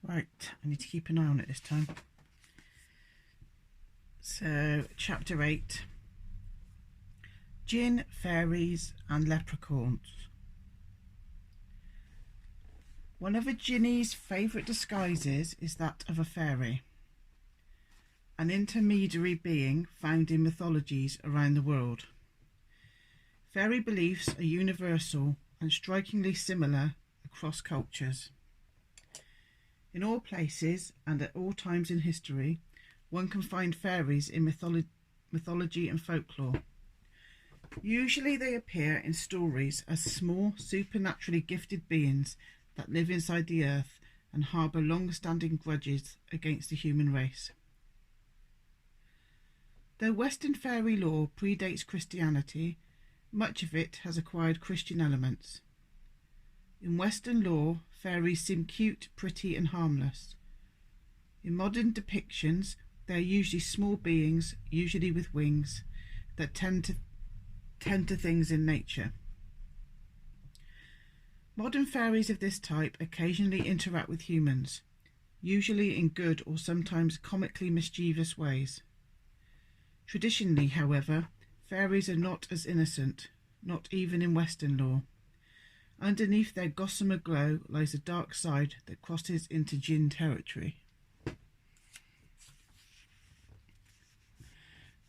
Right, I need to keep an eye on it this time. So, Chapter 8. Djinn, Fairies and Leprechauns. One of a Djinni's favourite disguises is that of a fairy, an intermediary being found in mythologies around the world. Fairy beliefs are universal and strikingly similar across cultures. In all places and at all times in history, one can find fairies in mythology and folklore. Usually they appear in stories as small, supernaturally gifted beings that live inside the earth and harbour long-standing grudges against the human race. Though Western fairy lore predates Christianity, much of it has acquired Christian elements. In Western lore, fairies seem cute, pretty and harmless. In modern depictions, they are usually small beings, usually with wings, that tend to things in nature. Modern fairies of this type occasionally interact with humans, usually in good or sometimes comically mischievous ways. Traditionally, however, fairies are not as innocent, not even in Western lore. Underneath their gossamer glow lies a dark side that crosses into Djinn territory.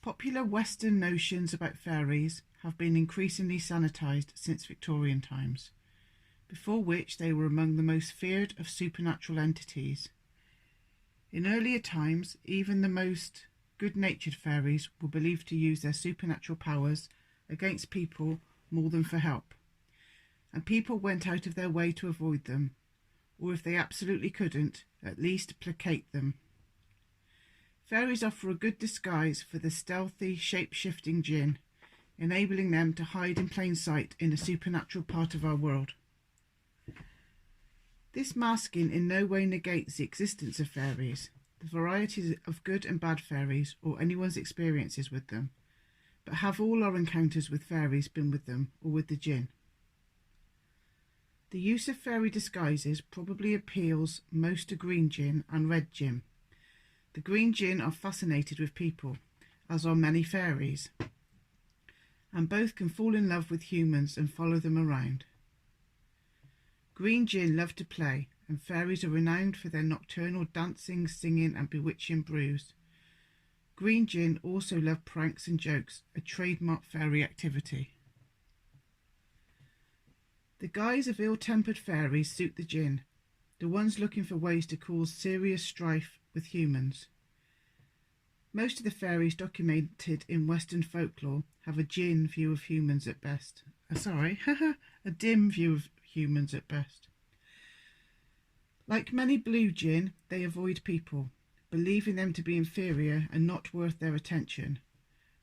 Popular Western notions about fairies have been increasingly sanitised since Victorian times, before which they were among the most feared of supernatural entities. In earlier times, even the most good-natured fairies were believed to use their supernatural powers against people more than for help, and people went out of their way to avoid them, or if they absolutely couldn't, at least placate them. Fairies offer a good disguise for the stealthy, shape-shifting Djinn, enabling them to hide in plain sight in a supernatural part of our world. This masking in no way negates the existence of fairies, the varieties of good and bad fairies, or anyone's experiences with them, but have all our encounters with fairies been with them or with the Djinn? The use of fairy disguises probably appeals most to green Djinn and red Djinn. The green Djinn are fascinated with people, as are many fairies, and both can fall in love with humans and follow them around. Green Djinn love to play, and fairies are renowned for their nocturnal dancing, singing and bewitching brews. Green Djinn also love pranks and jokes, a trademark fairy activity. The guise of ill-tempered fairies suit the Djinn, the ones looking for ways to cause serious strife with humans. Most of the fairies documented in Western folklore have a Djinn view of humans at best. A dim view of humans at best. Like many blue Djinn, they avoid people, believing them to be inferior and not worth their attention,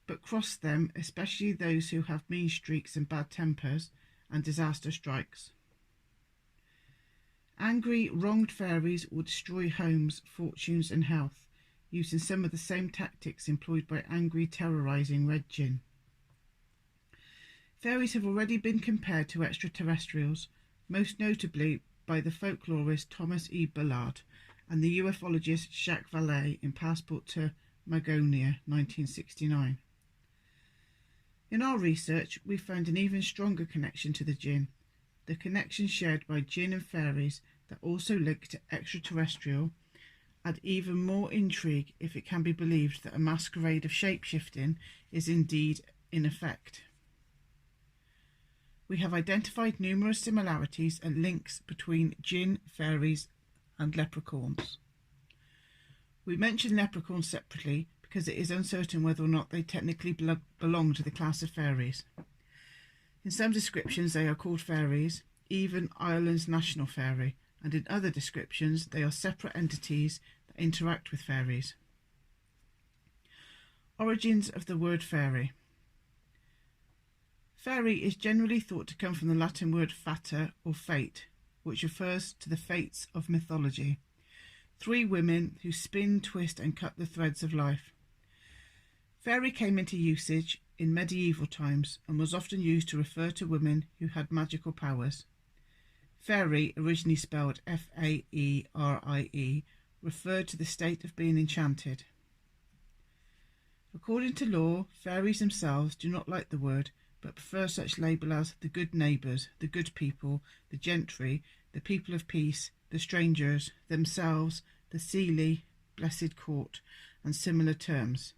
but cross them, especially those who have mean streaks and bad tempers, and disaster strikes. Angry, wronged fairies will destroy homes, fortunes and health, using some of the same tactics employed by angry, terrorising red Djinn. Fairies have already been compared to extraterrestrials, most notably by the folklorist Thomas E. Bullard and the ufologist Jacques Vallée in Passport to Magonia, 1969. In our research, we found an even stronger connection to the Djinn, the connection shared by Djinn and fairies that also link to extraterrestrial, add even more intrigue if it can be believed that a masquerade of shape-shifting is indeed in effect. We have identified numerous similarities and links between Djinn, fairies and leprechauns. We mention leprechauns separately because it is uncertain whether or not they technically belong to the class of fairies. In some descriptions they are called fairies, even Ireland's national fairy, and in other descriptions they are separate entities that interact with fairies. Origins of the word fairy. Fairy is generally thought to come from the Latin word fata or fate, which refers to the fates of mythology, 3 women who spin, twist and cut the threads of life. Fairy came into usage in medieval times and was often used to refer to women who had magical powers. Fairy, originally spelled Faerie, referred to the state of being enchanted. According to law, fairies themselves do not like the word, but prefer such label as the good neighbours, the good people, the gentry, the people of peace, the strangers, themselves, the seelie, blessed court, and similar terms.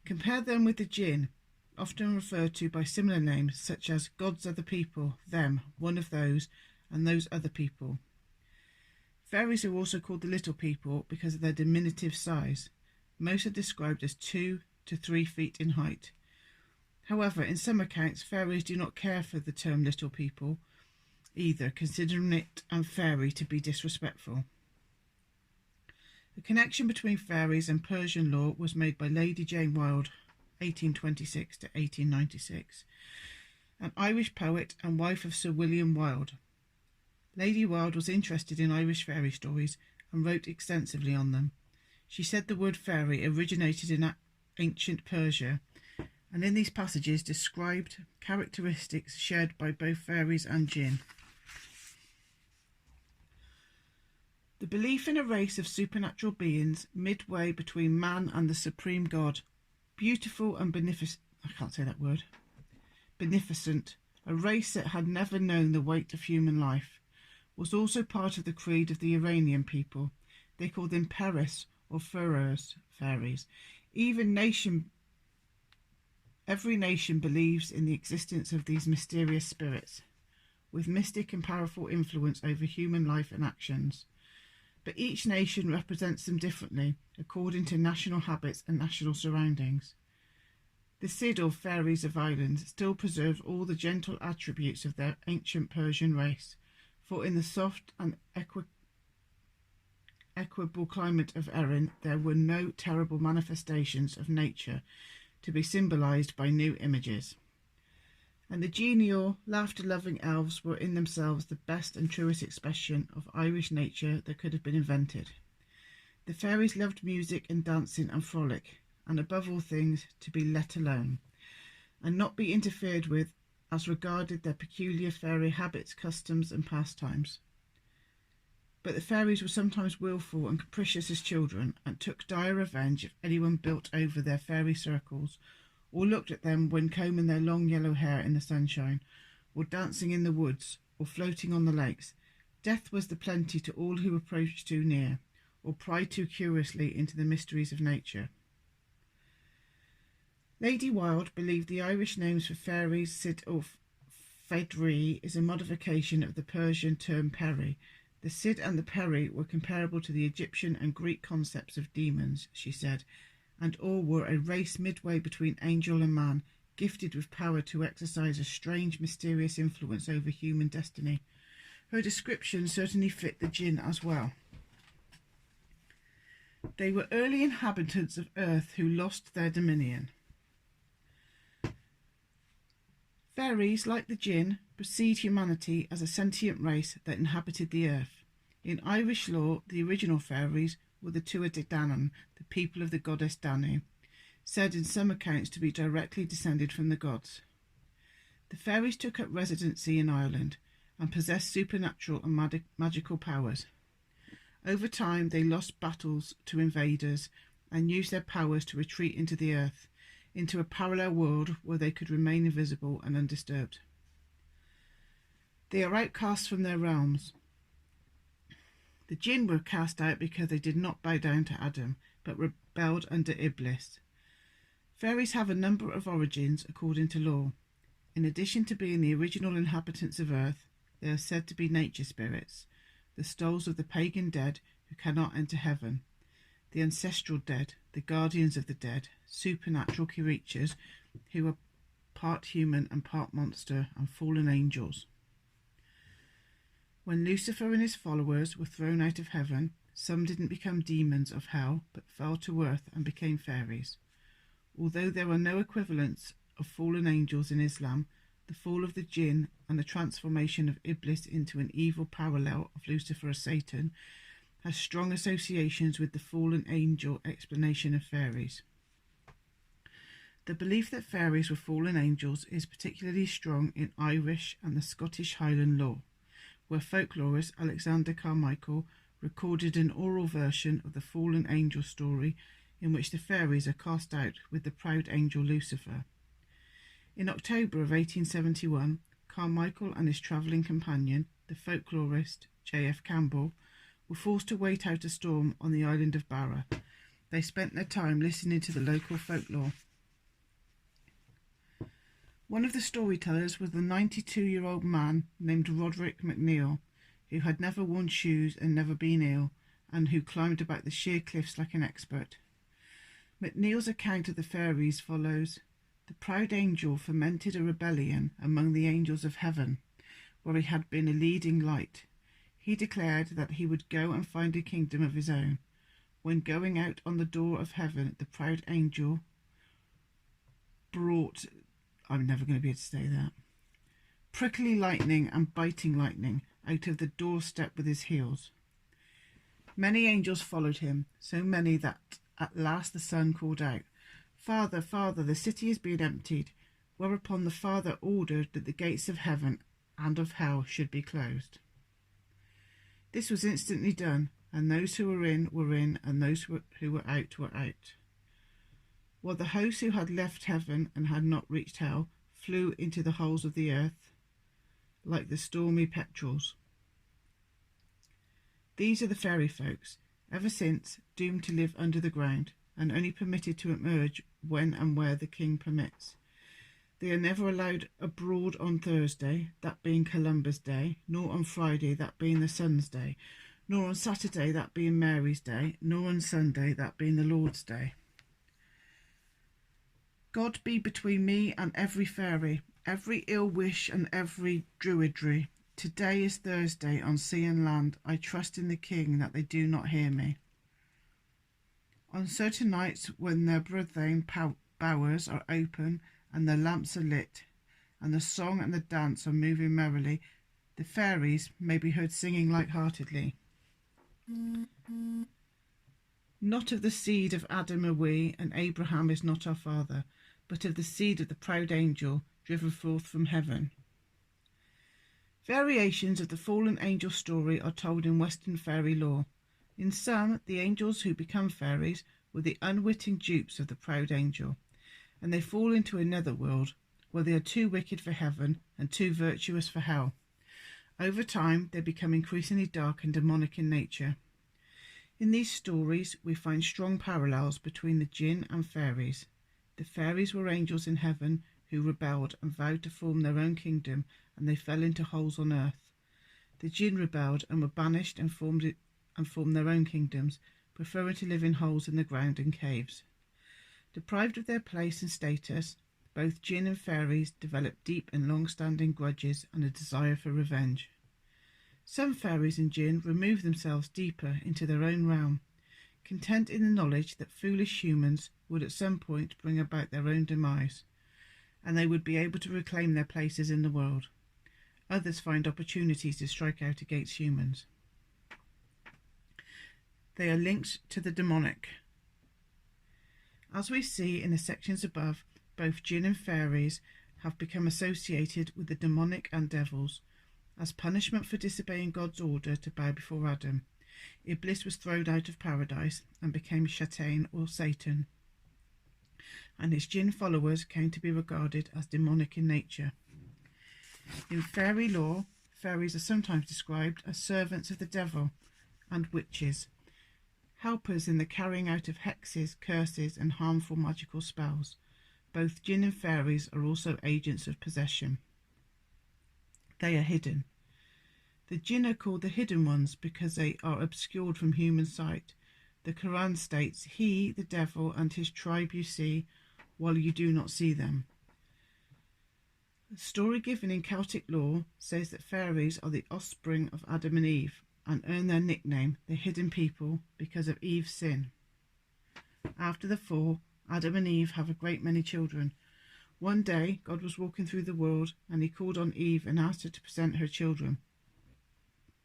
Compare them with the Djinn, often referred to by similar names such as God's other people, them, one of those, and those other people. Fairies are also called the little people because of their diminutive size. Most are described as 2 to 3 feet in height. However, in some accounts, fairies do not care for the term little people either, considering it and fairy to be disrespectful. The connection between fairies and Persian law was made by Lady Jane Wilde, 1826 to 1896, an Irish poet and wife of Sir William Wilde. Lady Wilde was interested in Irish fairy stories and wrote extensively on them. She said the word fairy originated in ancient Persia, and in these passages described characteristics shared by both fairies and Djinn. The belief in a race of supernatural beings midway between man and the supreme God, beautiful and beneficent, a race that had never known the weight of human life, was also part of the creed of the Iranian people. They called them Peris or Furers, fairies. Every nation believes in the existence of these mysterious spirits, with mystic and powerful influence over human life and actions. But each nation represents them differently, according to national habits and national surroundings. The Cid or fairies of Ireland still preserves all the gentle attributes of their ancient Persian race, for in the soft and equable climate of Erin there were no terrible manifestations of nature to be symbolised by new images. And the genial, laughter-loving elves were in themselves the best and truest expression of Irish nature that could have been invented. The fairies loved music and dancing and frolic, and above all things to be let alone, and not be interfered with as regarded their peculiar fairy habits, customs, and pastimes. But the fairies were sometimes wilful and capricious as children, and took dire revenge if anyone built over their fairy circles, or looked at them when combing their long yellow hair in the sunshine, or dancing in the woods, or floating on the lakes. Death was the plenty to all who approached too near, or pried too curiously into the mysteries of nature. Lady Wilde believed the Irish names for fairies, Cid or Fedri, is a modification of the Persian term peri. The Cid and the peri were comparable to the Egyptian and Greek concepts of demons, she said, and all were a race midway between angel and man, gifted with power to exercise a strange, mysterious influence over human destiny. Her description certainly fit the Djinn as well. They were early inhabitants of Earth who lost their dominion. Fairies, like the Djinn, precede humanity as a sentient race that inhabited the earth. In Irish law, the original fairies were the Tuatha De Danann, the people of the goddess Danu, said in some accounts to be directly descended from the gods. The fairies took up residency in Ireland and possessed supernatural and magical powers. Over time, they lost battles to invaders and used their powers to retreat into the earth, into a parallel world where they could remain invisible and undisturbed. They are outcast from their realms. The Djinn were cast out because they did not bow down to Adam, but rebelled under Iblis. Fairies have a number of origins according to law. In addition to being the original inhabitants of Earth, they are said to be nature spirits, the souls of the pagan dead who cannot enter heaven, the ancestral dead, the guardians of the dead, supernatural creatures who are part human and part monster, and fallen angels. When Lucifer and his followers were thrown out of heaven, some didn't become demons of hell, but fell to earth and became fairies. Although there are no equivalents of fallen angels in Islam, the fall of the Djinn and the transformation of Iblis into an evil parallel of Lucifer or Satan has strong associations with the fallen angel explanation of fairies. The belief that fairies were fallen angels is particularly strong in Irish and the Scottish Highland law, where folklorist Alexander Carmichael recorded an oral version of the fallen angel story in which the fairies are cast out with the proud angel Lucifer. In October of 1871, Carmichael and his travelling companion, the folklorist J.F. Campbell, were forced to wait out a storm on the island of Barra. They spent their time listening to the local folklore. One of the storytellers was the 92-year-old man named Roderick McNeil, who had never worn shoes and never been ill, and who climbed about the sheer cliffs like an expert. McNeil's account of the fairies follows. The proud angel fomented a rebellion among the angels of heaven, where he had been a leading light. He declared that he would go and find a kingdom of his own. When going out on the door of heaven, the proud angel brought... I'm never going to be able to say that. Prickly lightning and biting lightning out of the doorstep with his heels. Many angels followed him, so many that at last the son called out, "Father, Father, the city is being emptied," whereupon the Father ordered that the gates of heaven and of hell should be closed. This was instantly done, and those who were in, and those who were out were out. While the hosts who had left heaven and had not reached hell flew into the holes of the earth like the stormy petrels. These are the fairy folks, ever since doomed to live under the ground, and only permitted to emerge when and where the king permits. They are never allowed abroad on Thursday, that being Columbus Day, nor on Friday, that being the Sun's Day, nor on Saturday, that being Mary's Day, nor on Sunday, that being the Lord's Day. God be between me and every fairy, every ill wish and every druidry. Today is Thursday on sea and land. I trust in the King that they do not hear me. On certain nights when their Brethren bowers are open and their lamps are lit, and the song and the dance are moving merrily, the fairies may be heard singing light-heartedly. Not of the seed of Adam are we, and Abraham is not our father, but of the seed of the proud angel driven forth from heaven. Variations of the fallen angel story are told in Western fairy lore. In some, the angels who become fairies were the unwitting dupes of the proud angel, and they fall into a netherworld where they are too wicked for heaven and too virtuous for hell. Over time, they become increasingly dark and demonic in nature. In these stories, we find strong parallels between the Djinn and fairies. The fairies were angels in heaven who rebelled and vowed to form their own kingdom, and they fell into holes on earth. The Djinn rebelled and were banished and formed their own kingdoms, preferring to live in holes in the ground and caves. Deprived of their place and status, both Djinn and fairies developed deep and long-standing grudges and a desire for revenge. Some fairies and Djinn remove themselves deeper into their own realm, content in the knowledge that foolish humans would at some point bring about their own demise, and they would be able to reclaim their places in the world. Others find opportunities to strike out against humans. They are linked to the demonic. As we see in the sections above, both Djinn and fairies have become associated with the demonic and devils. As punishment for disobeying God's order to bow before Adam, Iblis was thrown out of paradise and became Shaitan or Satan, and his Djinn followers came to be regarded as demonic in nature. In fairy lore, fairies are sometimes described as servants of the devil and witches, helpers in the carrying out of hexes, curses and harmful magical spells. Both Djinn and fairies are also agents of possession. They are hidden. The Djinn are called the hidden ones because they are obscured from human sight. The Quran states, "He, the devil, and his tribe you see, while you do not see them." The story given in Celtic lore says that fairies are the offspring of Adam and Eve and earn their nickname, the Hidden People, because of Eve's sin. After the fall, Adam and Eve have a great many children. One day, God was walking through the world and he called on Eve and asked her to present her children.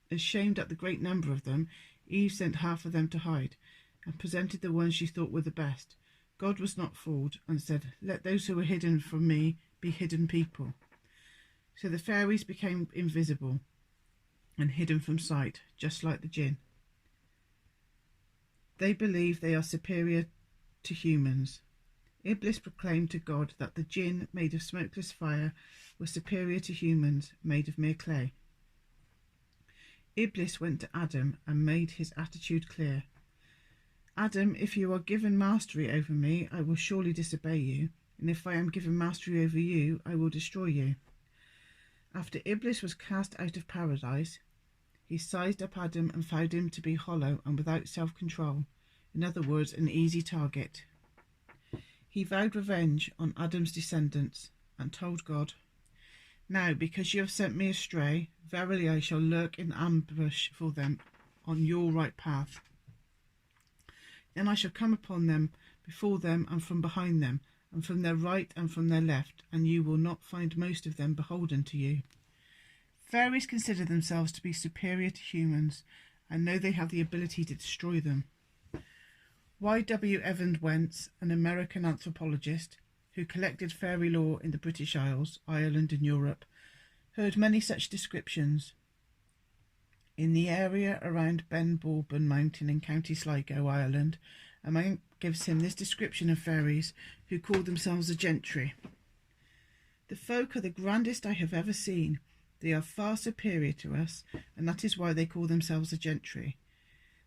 Ashamed at the great number of them, Eve sent half of them to hide and presented the ones she thought were the best. God was not fooled and said, "Let those who are hidden from me be hidden people." So the fairies became invisible and hidden from sight, just like the Djinn. They believe they are superior to humans. Iblis proclaimed to God that the Djinn, made of smokeless fire, were superior to humans, made of mere clay. Iblis went to Adam and made his attitude clear. Adam, if you are given mastery over me, I will surely disobey you, and if I am given mastery over you, I will destroy you. After Iblis was cast out of paradise, he sized up Adam and found him to be hollow and without self-control, in other words, an easy target. He vowed revenge on Adam's descendants and told God, "Now, because you have sent me astray, verily I shall lurk in ambush for them on your right path. Then I shall come upon them, before them and from behind them, and from their right and from their left, and you will not find most of them beholden to you." Fairies consider themselves to be superior to humans and know they have the ability to destroy them. Y.W. Evans Wentz, an American anthropologist who collected fairy lore in the British Isles, Ireland and Europe, heard many such descriptions. In the area around Ben Bourbon Mountain in County Sligo, Ireland, a man gives him this description of fairies who call themselves the gentry. "The folk are the grandest I have ever seen. They are far superior to us, and that is why they call themselves the gentry.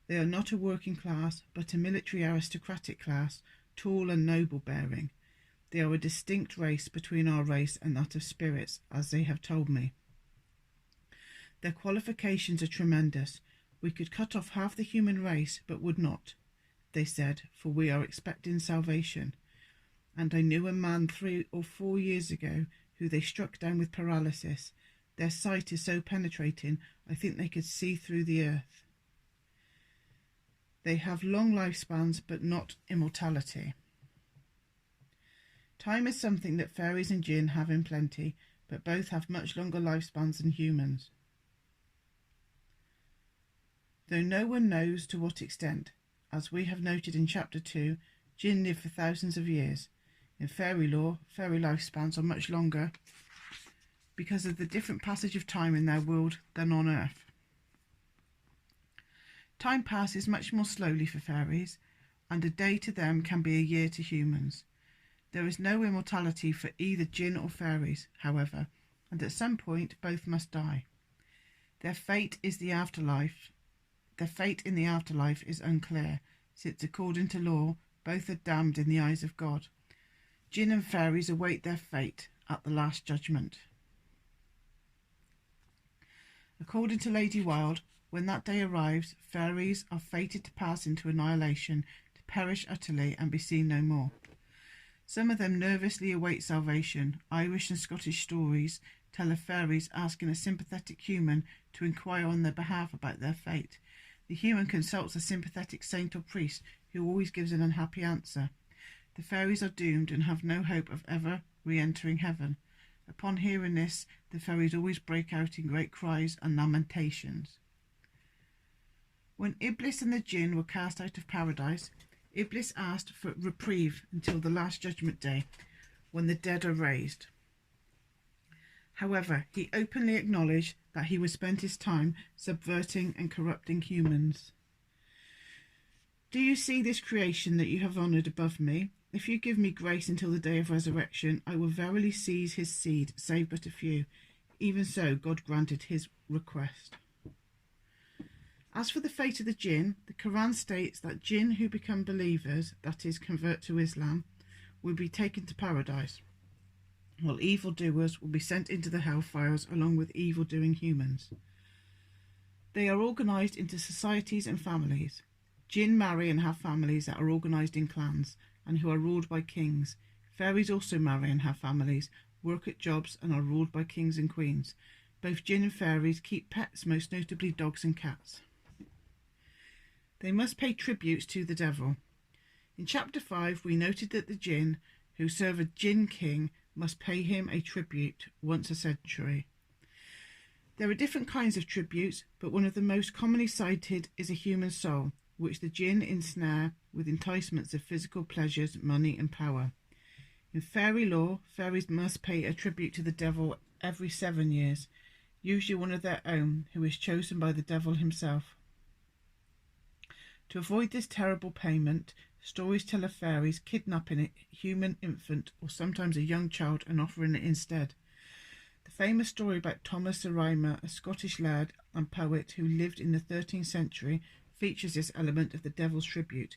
They are not a working class, but a military aristocratic class, tall and noble-bearing. They are a distinct race between our race and that of spirits, as they have told me. Their qualifications are tremendous. We could cut off half the human race, but would not, they said, for we are expecting salvation. And I knew a man 3 or 4 years ago who they struck down with paralysis. Their sight is so penetrating, I think they could see through the earth. They have long lifespans, but not immortality." Time is something that fairies and Djinn have in plenty, but both have much longer lifespans than humans. Though no one knows to what extent, as we have noted in Chapter 2, Djinn live for thousands of years. In fairy lore, fairy lifespans are much longer because of the different passage of time in their world than on Earth. Time passes much more slowly for fairies, and a day to them can be a year to humans. There is no immortality for either Djinn or fairies, however, and at some point both must die. Their fate in the afterlife is unclear, since according to law, both are damned in the eyes of God. Djinn and fairies await their fate at the Last Judgment. According to Lady Wilde, when that day arrives, fairies are fated to pass into annihilation, to perish utterly and be seen no more. Some of them nervously await salvation. Irish and Scottish stories tell of fairies asking a sympathetic human to inquire on their behalf about their fate. The human consults a sympathetic saint or priest who always gives an unhappy answer. The fairies are doomed and have no hope of ever re-entering heaven. Upon hearing this, the fairies always break out in great cries and lamentations. When Iblis and the Djinn were cast out of paradise, Iblis asked for reprieve until the Last Judgment Day, when the dead are raised. However, he openly acknowledged that he would spend his time subverting and corrupting humans. "Do you see this creation that you have honoured above me? If you give me grace until the day of resurrection, I will verily seize his seed, save but a few." Even so, God granted his request. As for the fate of the Djinn, the Quran states that Djinn who become believers, that is, convert to Islam, will be taken to paradise, while evildoers will be sent into the hellfires along with evil-doing humans. They are organised into societies and families. Djinn marry and have families that are organised in clans and who are ruled by kings. Fairies also marry and have families, work at jobs and are ruled by kings and queens. Both Djinn and fairies keep pets, most notably dogs and cats. They must pay tributes to the devil. In Chapter 5 we noted that the Djinn, who serve a Djinn king, must pay him a tribute once a century. There are different kinds of tributes, but one of the most commonly cited is a human soul, which the Djinn ensnare with enticements of physical pleasures, money and power. In fairy lore, fairies must pay a tribute to the devil every 7 years. usually one of their own, who is chosen by the devil himself. To avoid this terrible payment, stories tell of fairies kidnapping a human infant or sometimes a young child and offering it instead. The famous story about Thomas Rhymer, a Scottish lad and poet who lived in the 13th century, features this element of the devil's tribute.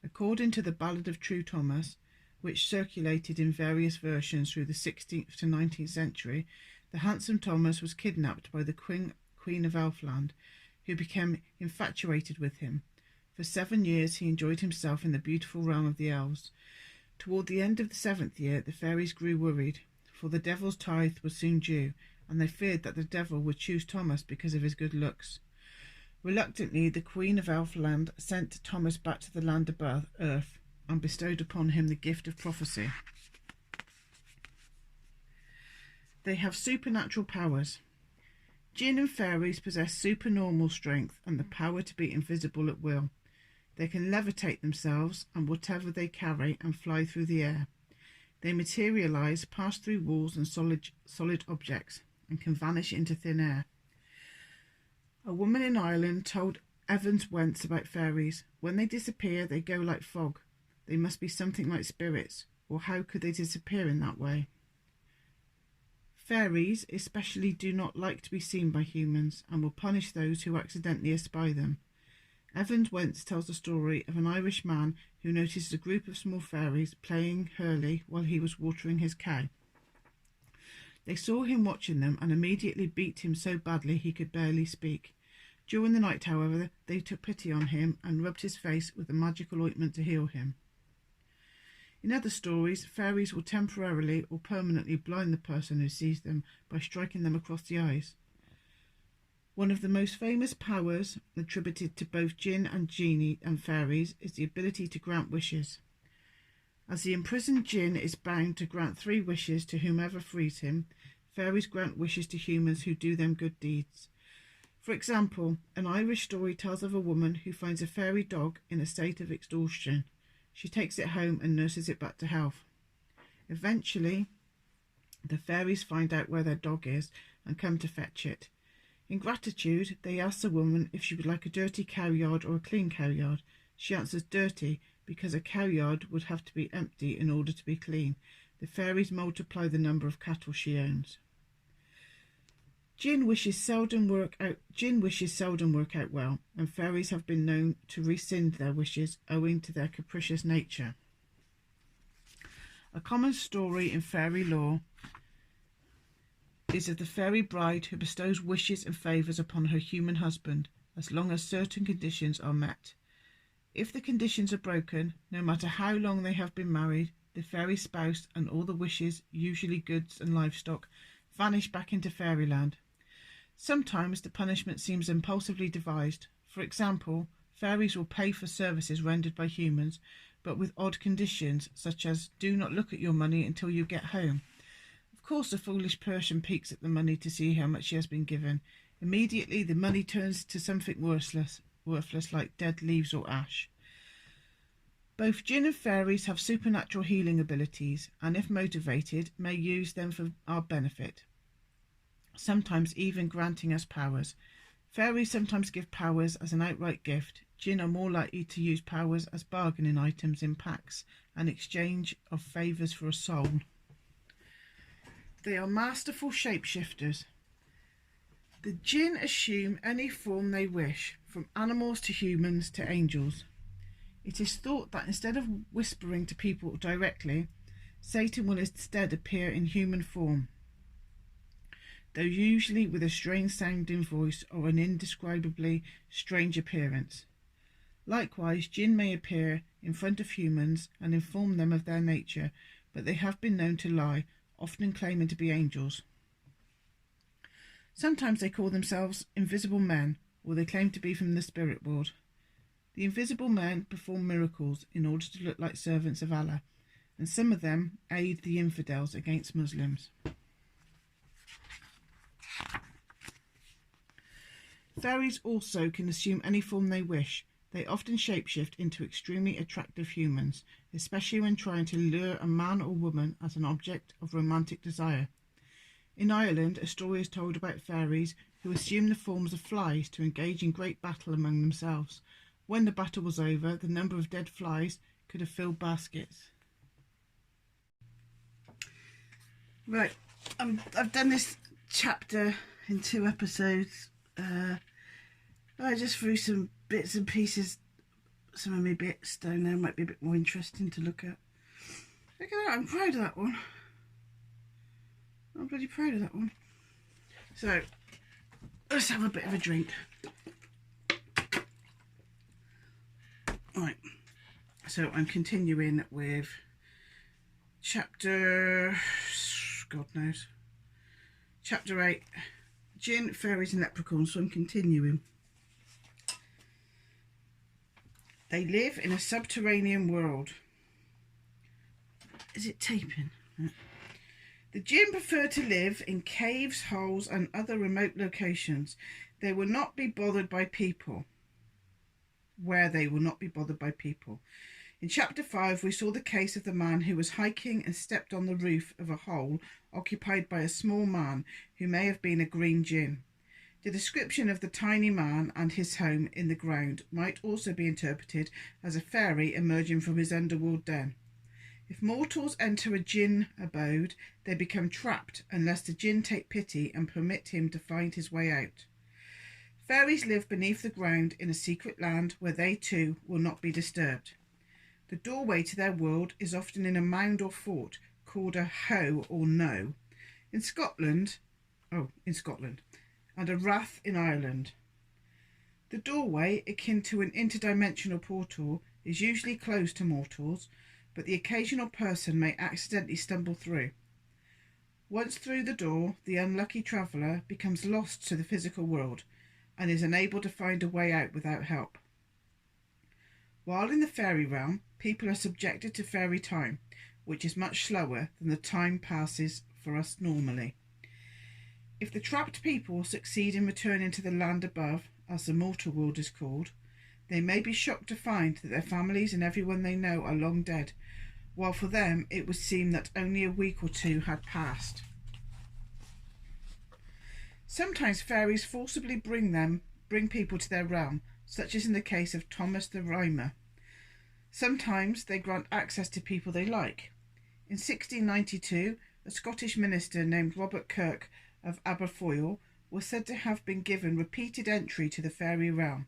According to the Ballad of True Thomas, which circulated in various versions through the 16th to 19th century, the handsome Thomas was kidnapped by the Queen of Elfland, who became infatuated with him. For 7 years he enjoyed himself in the beautiful realm of the elves. Toward the end of the 7th year, the fairies grew worried, for the devil's tithe was soon due, and they feared that the devil would choose Thomas because of his good looks. Reluctantly, the Queen of Elfland sent Thomas back to the land above earth and bestowed upon him the gift of prophecy. They have supernatural powers. Djinn and fairies possess supernormal strength and the power to be invisible at will. They can levitate themselves and whatever they carry and fly through the air. They materialize, pass through walls and solid objects, and can vanish into thin air. A woman in Ireland told Evans Wentz about fairies. When they disappear, they go like fog. They must be something like spirits, or how could they disappear in that way? Fairies especially do not like to be seen by humans and will punish those who accidentally espy them. Evans Wentz tells the story of an Irish man who noticed a group of small fairies playing hurley while he was watering his cow. They saw him watching them and immediately beat him so badly he could barely speak. During the night, however, they took pity on him and rubbed his face with a magical ointment to heal him. In other stories, fairies will temporarily or permanently blind the person who sees them by striking them across the eyes. One of the most famous powers attributed to both Djinn and Genie and fairies is the ability to grant wishes. As the imprisoned Djinn is bound to grant 3 wishes to whomever frees him, fairies grant wishes to humans who do them good deeds. For example, an Irish story tells of a woman who finds a fairy dog in a state of exhaustion. She takes it home and nurses it back to health. Eventually, the fairies find out where their dog is and come to fetch it. In gratitude, they ask the woman if she would like a dirty cowyard or a clean cowyard. She answers dirty because a cowyard would have to be empty in order to be clean. The fairies multiply the number of cattle she owns. Djinn wishes seldom work out well, and fairies have been known to rescind their wishes owing to their capricious nature. A common story in fairy lore is of the fairy bride who bestows wishes and favours upon her human husband, as long as certain conditions are met. If the conditions are broken, no matter how long they have been married, the fairy spouse and all the wishes, usually goods and livestock, vanish back into fairyland. Sometimes the punishment seems impulsively devised. For example, fairies will pay for services rendered by humans, but with odd conditions, such as do not look at your money until you get home. Of course, the foolish person peeks at the money to see how much she has been given. Immediately, the money turns to something worthless like dead leaves or ash. Both Djinn and fairies have supernatural healing abilities, and if motivated, may use them for our benefit, sometimes even granting us powers. Fairies sometimes give powers as an outright gift. Djinn are more likely to use powers as bargaining items in packs, an exchange of favours for a soul. They are masterful shapeshifters. The Djinn assume any form they wish, from animals to humans to angels. It is thought that instead of whispering to people directly, Satan will instead appear in human form, though usually with a strange sounding voice or an indescribably strange appearance. Likewise, Djinn may appear in front of humans and inform them of their nature, but they have been known to lie, often claiming to be angels. Sometimes they call themselves invisible men, or they claim to be from the spirit world. The invisible men perform miracles in order to look like servants of Allah, and some of them aid the infidels against Muslims. Fairies also can assume any form they wish. They often shapeshift into extremely attractive humans, especially when trying to lure a man or woman as an object of romantic desire. In Ireland, a story is told about fairies who assumed the forms of flies to engage in great battle among themselves. When the battle was over, the number of dead flies could have filled baskets. Right, I've done this chapter in 2 episodes. I just threw some bits and pieces, some of my bits down there might be a bit more interesting to look at. Look at that, I'm proud of that one. I'm bloody proud of that one. So, let's have a bit of a drink. Right, so I'm continuing with chapter, God knows, chapter 8, Djinn, Fairies and Leprechauns, so I'm continuing. They live in a subterranean world. Is it taping? The Djinn prefer to live in caves, holes and other remote locations. They will not be bothered by people. Where they will not be bothered by people. In chapter 5 we saw the case of the man who was hiking and stepped on the roof of a hole occupied by a small man who may have been a green Djinn. The description of the tiny man and his home in the ground might also be interpreted as a fairy emerging from his underworld den. If mortals enter a Djinn abode, they become trapped unless the Djinn take pity and permit him to find his way out. Fairies live beneath the ground in a secret land where they too will not be disturbed. The doorway to their world is often in a mound or fort called a hoe or no in Scotland, and a rath in Ireland. The doorway, akin to an interdimensional portal, is usually closed to mortals, but the occasional person may accidentally stumble through. Once through the door, the unlucky traveller becomes lost to the physical world and is unable to find a way out without help. While in the fairy realm, people are subjected to fairy time, which is much slower than the time passes for us normally. If the trapped people succeed in returning to the land above, as the mortal world is called, they may be shocked to find that their families and everyone they know are long dead, while for them it would seem that only a week or 2 had passed. Sometimes fairies forcibly bring people to their realm, such as in the case of Thomas the Rhymer. Sometimes they grant access to people they like. In 1692, a Scottish minister named Robert Kirk of Aberfoyle was said to have been given repeated entry to the fairy realm.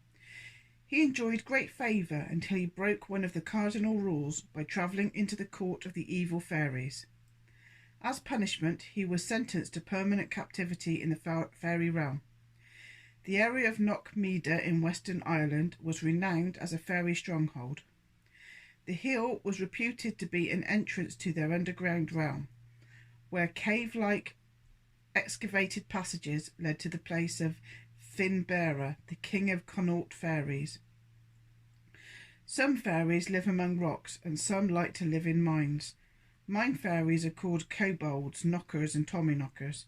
He enjoyed great favour until he broke one of the cardinal rules by travelling into the court of the evil fairies. As punishment, he was sentenced to permanent captivity in the fairy realm. The area of Knockmeader in Western Ireland was renowned as a fairy stronghold. The hill was reputed to be an entrance to their underground realm, where cave-like excavated passages led to the place of Finbera, the king of Connaught fairies. Some fairies live among rocks and some like to live in mines. Mine fairies are called kobolds, knockers and tommyknockers,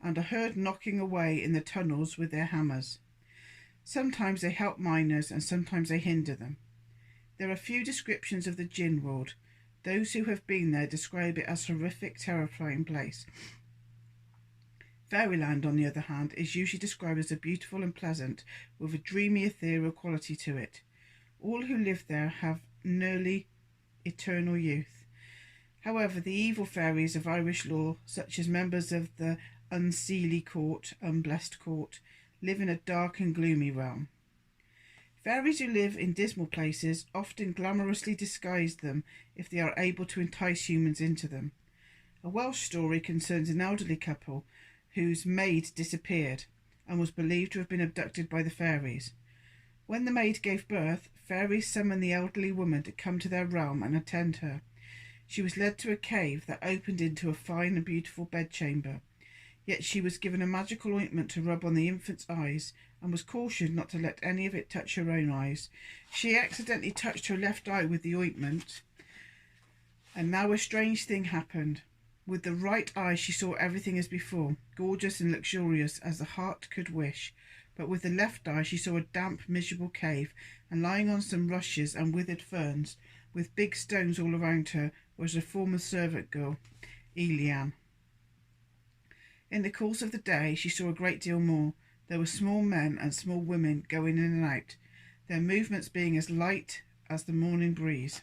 and are heard knocking away in the tunnels with their hammers. Sometimes they help miners and sometimes they hinder them. There are few descriptions of the Djinn world. Those who have been there describe it as a horrific, terrifying place. Fairyland, on the other hand, is usually described as a beautiful and pleasant, with a dreamy, ethereal quality to it. All who live there have nearly eternal youth. However, the evil fairies of Irish lore, such as members of the unseelie court, unblessed court, live in a dark and gloomy realm. Fairies who live in dismal places often glamorously disguise them if they are able to entice humans into them. A Welsh story concerns an elderly couple whose maid disappeared and was believed to have been abducted by the fairies. When the maid gave birth, fairies summoned the elderly woman to come to their realm and attend her. She was led to a cave that opened into a fine and beautiful bedchamber. Yet she was given a magical ointment to rub on the infant's eyes and was cautioned not to let any of it touch her own eyes. She accidentally touched her left eye with the ointment, and now a strange thing happened. With the right eye she saw everything as before, gorgeous and luxurious as the heart could wish, but with the left eye she saw a damp, miserable cave, and lying on some rushes and withered ferns, with big stones all around her, was a former servant girl, Eliane. In the course of the day she saw a great deal more. There were small men and small women going in and out, their movements being as light as the morning breeze.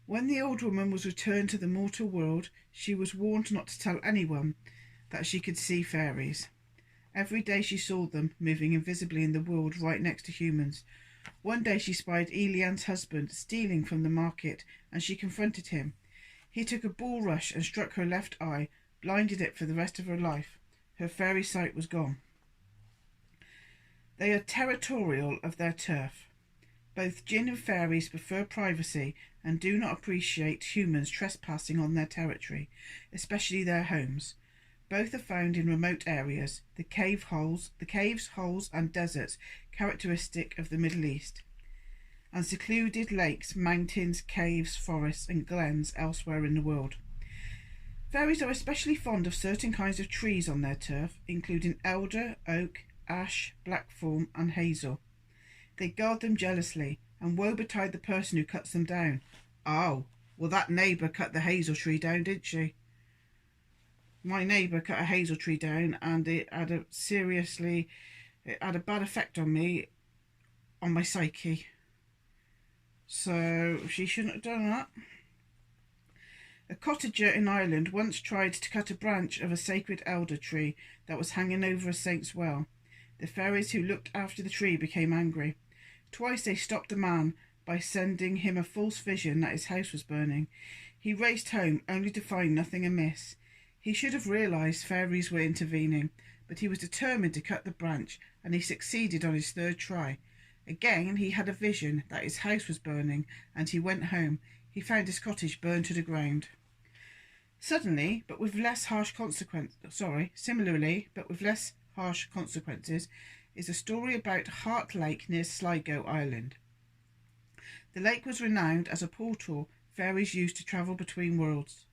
When the old woman was returned to the mortal world, she was warned not to tell anyone that she could see fairies. Every day she saw them, moving invisibly in the world right next to humans. One day she spied Elian's husband stealing from the market, and she confronted him. He took a bull rush and struck her left eye, blinded it for the rest of her life. Her fairy sight was gone. They are territorial of their turf. Both Djinn and fairies prefer privacy and do not appreciate humans trespassing on their territory, especially their homes. Both are found in remote areas, the caves, holes and deserts characteristic of the Middle East, and secluded lakes, mountains, caves, forests and glens elsewhere in the world. Fairies are especially fond of certain kinds of trees on their turf, including elder, oak, ash, blackthorn and hazel. They guard them jealously, and woe betide the person who cuts them down. Oh, well, that neighbour cut the hazel tree down, didn't she? My neighbour cut a hazel tree down, and it had a bad effect on me, on my psyche. So she shouldn't have done that. A cottager in Ireland once tried to cut a branch of a sacred elder tree that was hanging over a saint's well. The fairies who looked after the tree became angry. Twice they stopped the man by sending him a false vision that his house was burning. He raced home only to find nothing amiss. He should have realised fairies were intervening, but he was determined to cut the branch, and he succeeded on his third try. Again he had a vision that his house was burning, and he went home. He found his cottage burned to the ground. Similarly, but with less harsh consequences, is a story about Hart Lake near Sligo, Ireland. The lake was renowned as a portal fairies used to travel between worlds.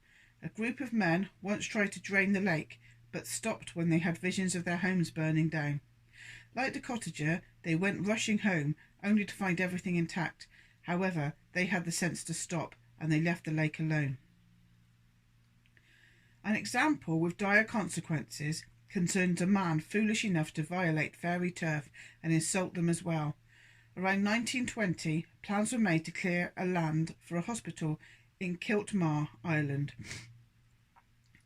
A group of men once tried to drain the lake, but stopped when they had visions of their homes burning down. Like the cottager, they went rushing home, only to find everything intact. However, they had the sense to stop, and they left the lake alone. An example with dire consequences concerns a man foolish enough to violate fairy turf and insult them as well. Around 1920, plans were made to clear a land for a hospital in Kiltmar, Ireland.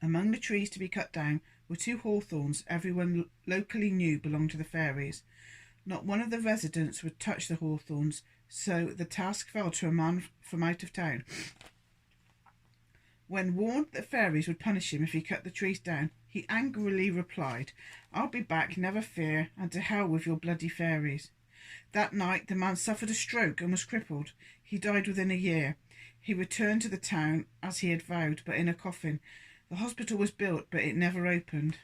Among the trees to be cut down were two hawthorns everyone locally knew belonged to the fairies. Not one of the residents would touch the hawthorns, so the task fell to a man from out of town. When warned that fairies would punish him if he cut the trees down, he angrily replied, "I'll be back, never fear, and to hell with your bloody fairies." That night the man suffered a stroke and was crippled. He died within a year. He returned to the town as he had vowed, but in a coffin. The hospital was built, but it never opened.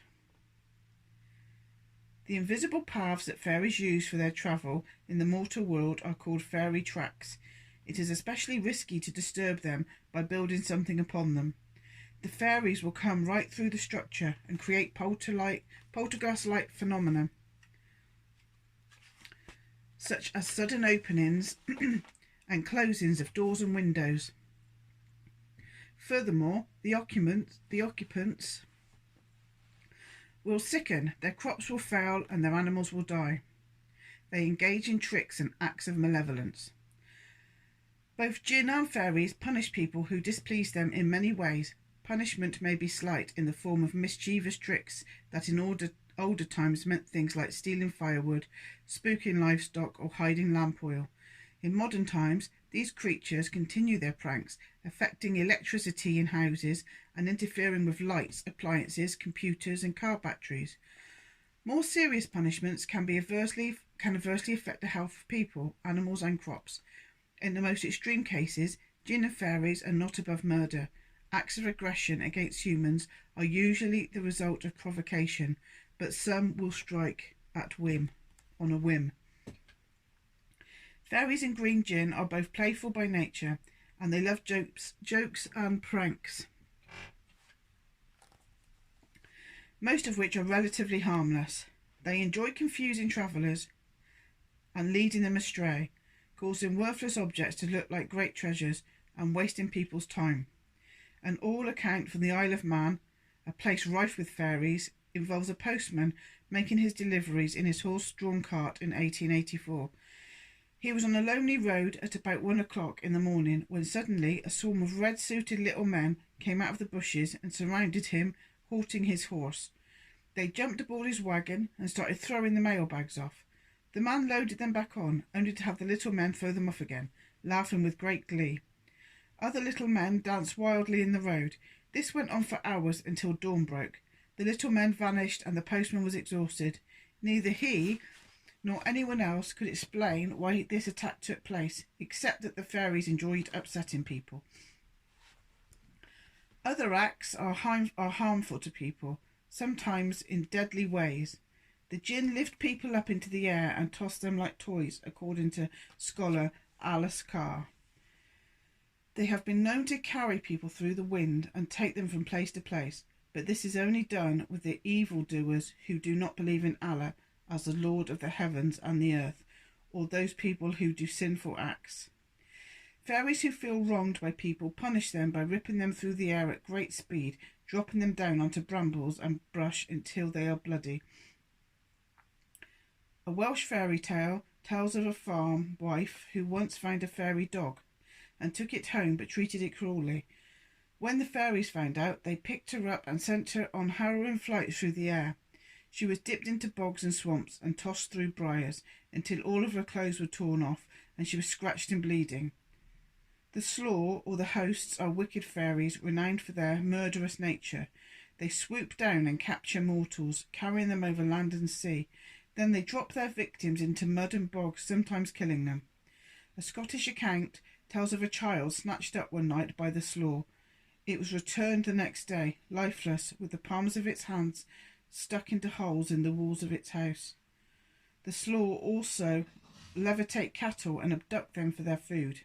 The invisible paths that fairies use for their travel in the mortal world are called fairy tracks. It is especially risky to disturb them by building something upon them. The fairies will come right through the structure and create poltergeist-like phenomena, such as sudden openings and closings of doors and windows. Furthermore, the occupants will sicken, their crops will fail, and their animals will die. They engage in tricks and acts of malevolence. Both Djinn and fairies punish people who displease them in many ways. Punishment may be slight, in the form of mischievous tricks that in older times meant things like stealing firewood, spooking livestock, or hiding lamp oil. In modern times, these creatures continue their pranks, affecting electricity in houses and interfering with lights, appliances, computers and car batteries. More serious punishments can adversely affect the health of people, animals and crops. In the most extreme cases, Djinn and fairies are not above murder. Acts of aggression against humans are usually the result of provocation, but some will strike on a whim. Fairies and green Djinn are both playful by nature, and they love jokes and pranks, most of which are relatively harmless. They enjoy confusing travellers and leading them astray, causing worthless objects to look like great treasures and wasting people's time. And all account from the Isle of Man a place rife with fairies, involves a postman making his deliveries in his horse-drawn cart in 1884. He was on a lonely road at about 1 o'clock in the morning when suddenly a swarm of red-suited little men came out of the bushes and surrounded him, halting his horse. They jumped aboard his wagon and started throwing the mailbags off. The man loaded them back on, only to have the little men throw them off again, laughing with great glee. Other little men danced wildly in the road. This went on for hours until dawn broke. The little men vanished and the postman was exhausted. Neither he nor anyone else could explain why this attack took place, except that the fairies enjoyed upsetting people. Other acts are harmful to people, sometimes in deadly ways. The Djinn lift people up into the air and toss them like toys, according to scholar Alice Carr. They have been known to carry people through the wind and take them from place to place, but this is only done with the evildoers who do not believe in Allah as the Lord of the heavens and the earth, or those people who do sinful acts. Fairies who feel wronged by people punish them by ripping them through the air at great speed, dropping them down onto brambles and brush until they are bloody. A Welsh fairy tale tells of a farm wife who once found a fairy dog and took it home but treated it cruelly. When the fairies found out, they picked her up and sent her on harrowing flights through the air. She was dipped into bogs and swamps and tossed through briars until all of her clothes were torn off and she was scratched and bleeding. The Slaw, or the hosts, are wicked fairies renowned for their murderous nature. They swoop down and capture mortals, carrying them over land and sea. Then they drop their victims into mud and bogs, sometimes killing them. A Scottish account tells of a child snatched up one night by the Slaw. It was returned the next day, lifeless, with the palms of its hands stuck into holes in the walls of its house. The Slaw also levitate cattle and abduct them for their food.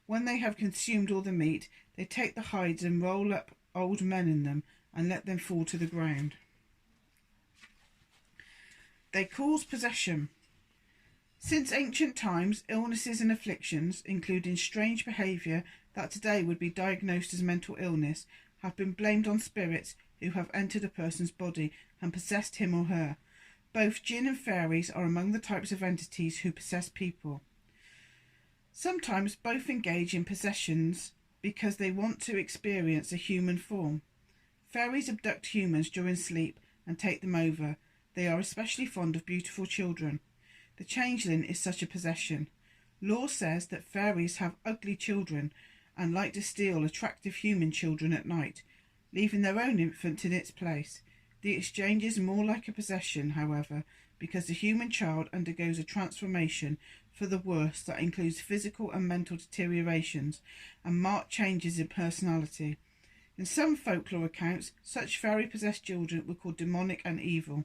When they have consumed all the meat, they take the hides and roll up old men in them and let them fall to the ground. They cause possession. Since ancient times, illnesses and afflictions, including strange behaviour that today would be diagnosed as mental illness, have been blamed on spirits who have entered a person's body and possessed him or her. Both Djinn and fairies are among the types of entities who possess people. Sometimes both engage in possessions because they want to experience a human form. Fairies abduct humans during sleep and take them over. They are especially fond of beautiful children. The changeling is such a possession. Law says that fairies have ugly children and like to steal attractive human children at night, leaving their own infant in its place. The exchange is more like a possession, however, because the human child undergoes a transformation for the worse that includes physical and mental deteriorations and marked changes in personality. In some folklore accounts, such fairy-possessed children were called demonic and evil.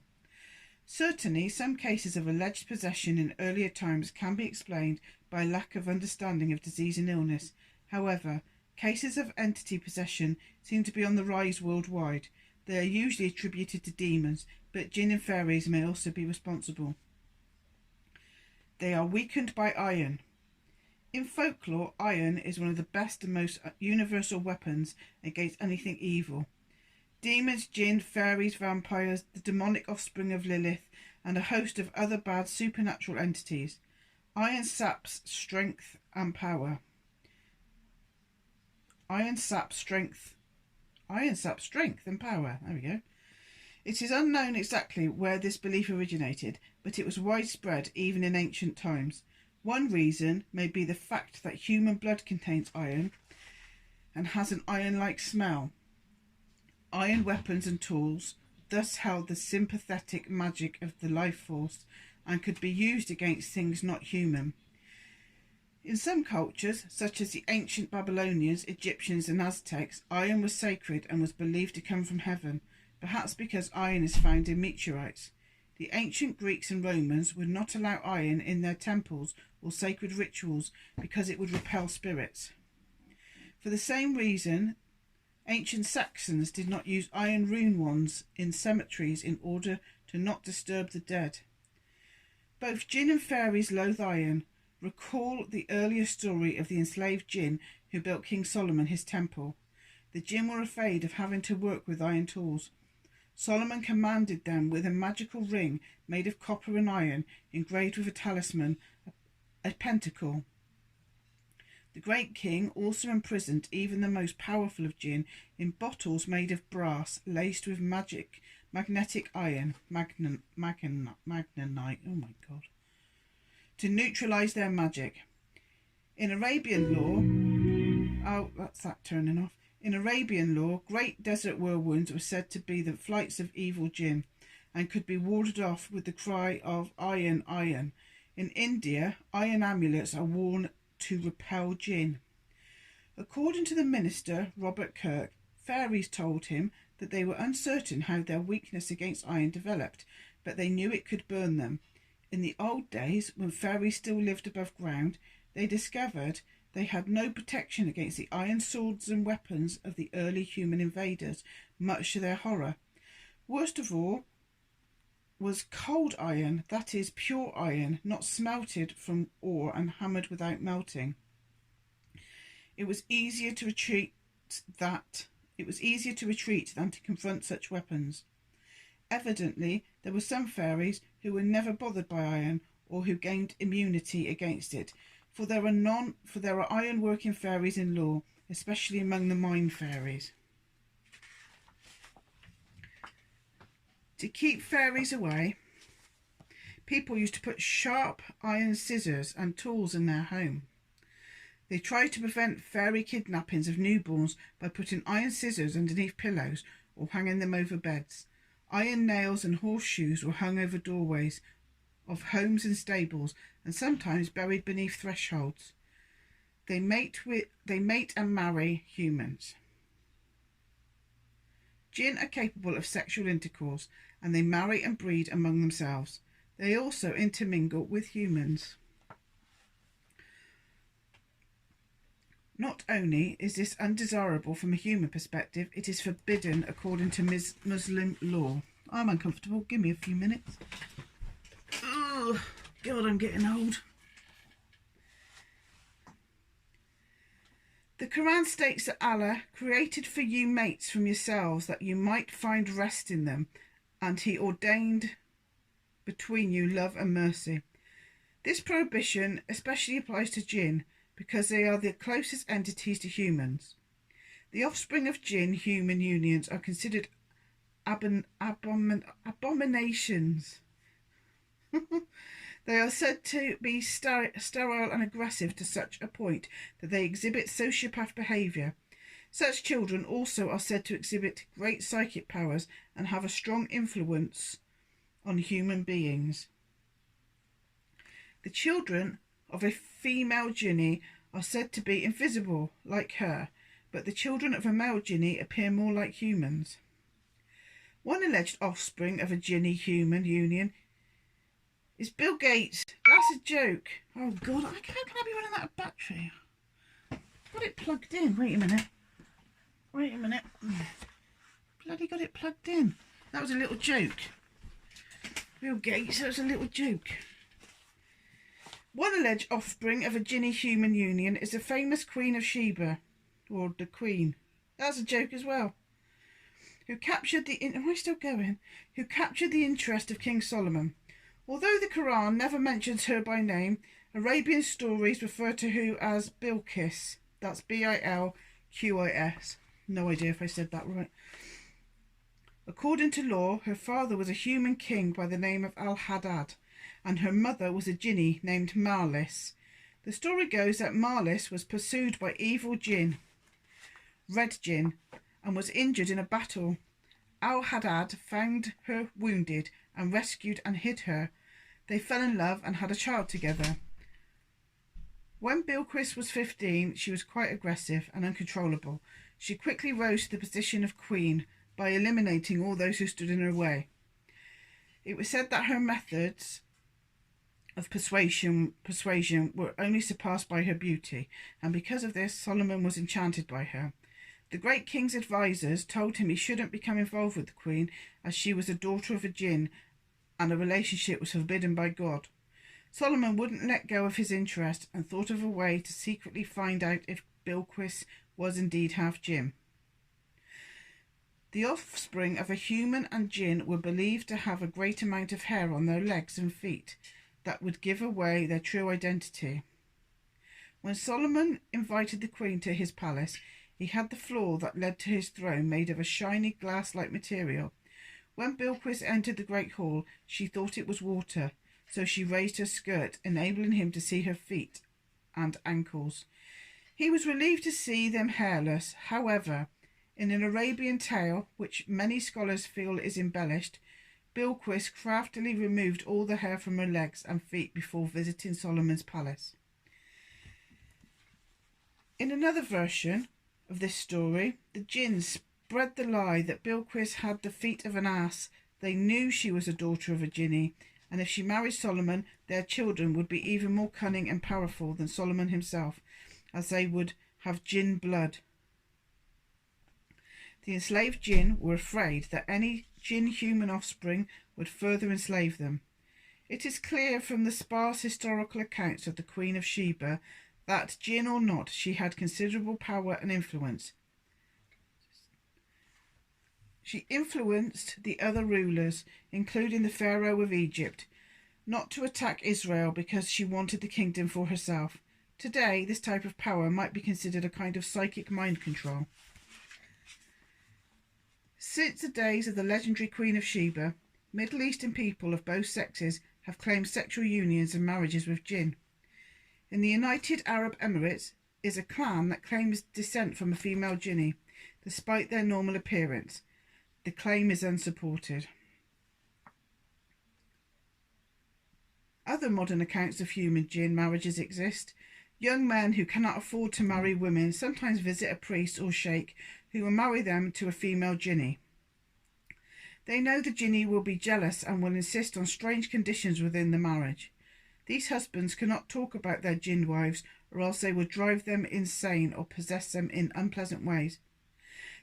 Certainly, some cases of alleged possession in earlier times can be explained by lack of understanding of disease and illness. However, cases of entity possession seem to be on the rise worldwide. They are usually attributed to demons, but Djinn and fairies may also be responsible. They are weakened by iron. In folklore, iron is one of the best and most universal weapons against anything evil. Demons, Djinn, fairies, vampires, the demonic offspring of Lilith, and a host of other bad supernatural entities. Iron saps strength and power. Iron saps strength and power. There we go. It is unknown exactly where this belief originated, but it was widespread even in ancient times. One reason may be the fact that human blood contains iron and has an iron-like smell. Iron weapons and tools thus held the sympathetic magic of the life force and could be used against things not human. In some cultures, such as the ancient Babylonians, Egyptians and Aztecs, iron was sacred and was believed to come from heaven, perhaps because iron is found in meteorites. The ancient Greeks and Romans would not allow iron in their temples or sacred rituals because it would repel spirits. For the same reason, ancient Saxons did not use iron rune wands in cemeteries in order to not disturb the dead. Both Djinn and fairies loathe iron. Recall the earlier story of the enslaved Djinn who built King Solomon his temple. The Djinn were afraid of having to work with iron tools. Solomon commanded them with a magical ring made of copper and iron, engraved with a talisman, a pentacle. The great king also imprisoned even the most powerful of Djinn in bottles made of brass laced with magnetic iron, magnetite, oh my god, to neutralise their magic. In Arabian law, In Arabian law, great desert whirlwinds were said to be the flights of evil Djinn, and could be warded off with the cry of "Iron, iron." In India, iron amulets are worn to repel Djinn. According to the minister, Robert Kirk, fairies told him that they were uncertain how their weakness against iron developed, but they knew it could burn them. In the old days, when fairies still lived above ground, they discovered they had no protection against the iron swords and weapons of the early human invaders, much to their horror. Worst of all was cold iron, that is, pure iron, not smelted from ore and hammered without melting. It was easier to retreat than to confront such weapons. Evidently, there were some fairies who were never bothered by iron, or who gained immunity against it, for there are iron-working fairies in law, especially among the mine fairies. To keep fairies away, people used to put sharp iron scissors and tools in their home. They tried to prevent fairy kidnappings of newborns by putting iron scissors underneath pillows or hanging them over beds. Iron nails and horseshoes were hung over doorways of homes and stables, and sometimes buried beneath thresholds. They mate and marry humans. Djinn are capable of sexual intercourse, and they marry and breed among themselves. They also intermingle with humans. Not only is this undesirable from a human perspective, it is forbidden according to Muslim law. I'm uncomfortable. Give me a few minutes. Oh, God, I'm getting old. The Quran states that Allah created for you mates from yourselves that you might find rest in them, and He ordained between you love and mercy. This prohibition especially applies to Djinn, because they are the closest entities to humans. The offspring of Djinn-human unions are considered abominations. They are said to be sterile and aggressive to such a point that they exhibit sociopath behaviour. Such children also are said to exhibit great psychic powers and have a strong influence on human beings. The children of a female Jinni are said to be invisible, like her, but the children of a male Jinni appear more like humans. One alleged offspring of a Jinni-human union is Bill Gates. That's a joke. Oh God, how can I be running out of battery? Got it plugged in. Wait a minute. Bloody got it plugged in. That was a little joke. Bill Gates, that was a little joke. One alleged offspring of a Jinni-human union is the famous Queen of Sheba, or the Queen. That's a joke as well. Who captured the interest of King Solomon. Although the Quran never mentions her by name, Arabian stories refer to her as Bilqis. That's Bilqis. No idea if I said that right. According to law, her father was a human king by the name of Al-Haddad, and her mother was a Jinni named Marlis. The story goes that Marlis was pursued by evil Djinn, Red Djinn, and was injured in a battle. Al-Haddad found her wounded and rescued and hid her. They fell in love and had a child together. When Bilqis was 15, she was quite aggressive and uncontrollable. She quickly rose to the position of queen by eliminating all those who stood in her way. It was said that her methods of persuasion were only surpassed by her beauty, and because of this, Solomon was enchanted by her. The great king's advisors told him he shouldn't become involved with the queen, as she was a daughter of a Djinn, and a relationship was forbidden by God. Solomon wouldn't let go of his interest and thought of a way to secretly find out if Bilqis was indeed half Djinn. The offspring of a human and Djinn were believed to have a great amount of hair on their legs and feet that would give away their true identity. When Solomon invited the queen to his palace, he had the floor that led to his throne made of a shiny glass-like material. When Bilquis entered the great hall, she thought it was water, so she raised her skirt, enabling him to see her feet and ankles. He was relieved to see them hairless. However, in an Arabian tale, which many scholars feel is embellished, Bilquis craftily removed all the hair from her legs and feet before visiting Solomon's palace. In another version of this story, the Djinn spread the lie that Bilquis had the feet of an ass. They knew she was a daughter of a Jinni, and if she married Solomon, their children would be even more cunning and powerful than Solomon himself, as they would have Djinn blood. The enslaved Djinn were afraid that any Djinn human offspring would further enslave them. It is clear from the sparse historical accounts of the Queen of Sheba that, Djinn or not, she had considerable power and influence. She influenced the other rulers, including the Pharaoh of Egypt, not to attack Israel because she wanted the kingdom for herself. Today, this type of power might be considered a kind of psychic mind control. Since the days of the legendary Queen of Sheba, Middle Eastern people of both sexes have claimed sexual unions and marriages with Djinn. In the United Arab Emirates is a clan that claims descent from a female Jinni, despite their normal appearance. The claim is unsupported. Other modern accounts of human Djinn marriages exist. Young men who cannot afford to marry women sometimes visit a priest or sheikh who will marry them to a female Jinni. They know the Jinni will be jealous and will insist on strange conditions within the marriage. These husbands cannot talk about their Djinn wives, or else they will drive them insane or possess them in unpleasant ways.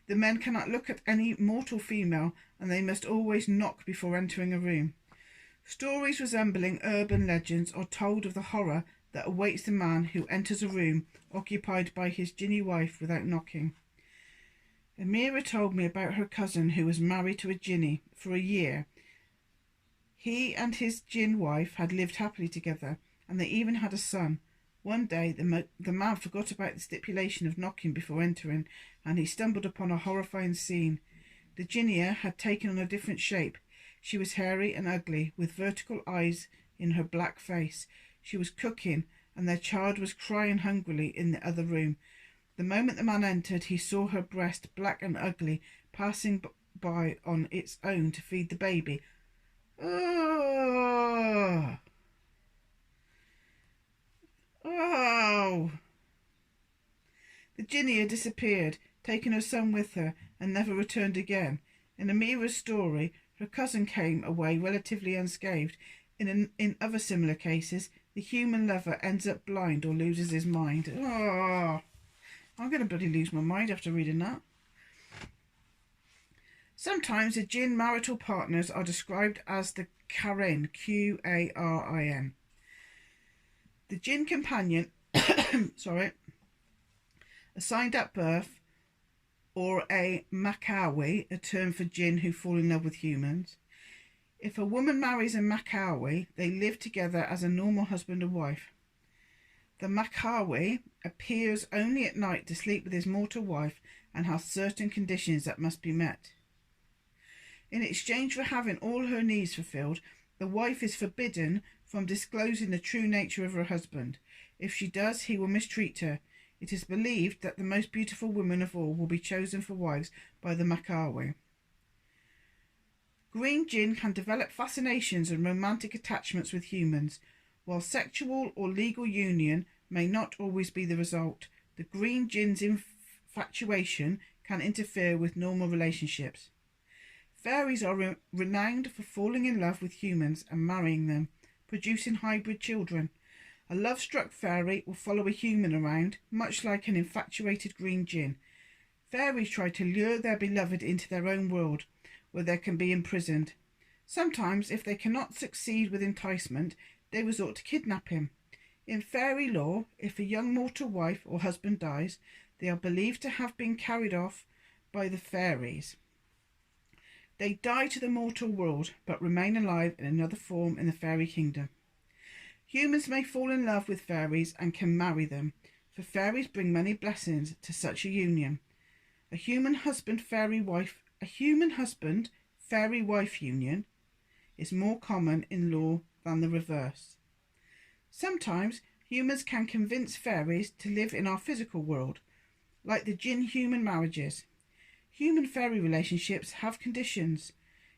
The men cannot look at any mortal female, and they must always knock before entering a room. Stories resembling urban legends are told of the horror that awaits the man who enters a room occupied by his Jinni wife without knocking. Amira told me about her cousin who was married to a Jinni for a year. He and his Djinn wife had lived happily together, and they even had a son. One day, the man forgot about the stipulation of knocking before entering, and he stumbled upon a horrifying scene. The Jinnia had taken on a different shape. She was hairy and ugly, with vertical eyes in her black face. She was cooking, and their child was crying hungrily in the other room. The moment the man entered, he saw her breast, black and ugly, passing by on its own to feed the baby. Oh! Oh! The Jinni disappeared, taking her son with her, and never returned again. In Amira's story, her cousin came away relatively unscathed. In other similar cases, the human lover ends up blind or loses his mind. Oh! I'm going to bloody lose my mind after reading that. Sometimes the Djinn marital partners are described as the Qarin, Qarin. The Djinn companion, assigned at birth, or a Makawi, a term for Djinn who fall in love with humans. If a woman marries a Makawi, they live together as a normal husband and wife. The Makawi appears only at night to sleep with his mortal wife and has certain conditions that must be met. In exchange for having all her needs fulfilled, the wife is forbidden from disclosing the true nature of her husband. If she does, he will mistreat her. It is believed that the most beautiful women of all will be chosen for wives by the Makawi. Green Djinn can develop fascinations and romantic attachments with humans. While sexual or legal union may not always be the result, the Green Djinn's infatuation can interfere with normal relationships. Fairies are renowned for falling in love with humans and marrying them, producing hybrid children. A love-struck fairy will follow a human around, much like an infatuated Green Djinn. Fairies try to lure their beloved into their own world, where they can be imprisoned. Sometimes, if they cannot succeed with enticement, they resort to kidnap him. In fairy lore, if a young mortal wife or husband dies, they are believed to have been carried off by the fairies. They die to the mortal world, but remain alive in another form in the fairy kingdom. Humans may fall in love with fairies and can marry them, for fairies bring many blessings to such a union. A human husband fairy wife union is more common in law than the reverse. Sometimes humans can convince fairies to live in our physical world, like the Djinn human marriages. Human-fairy relationships have conditions.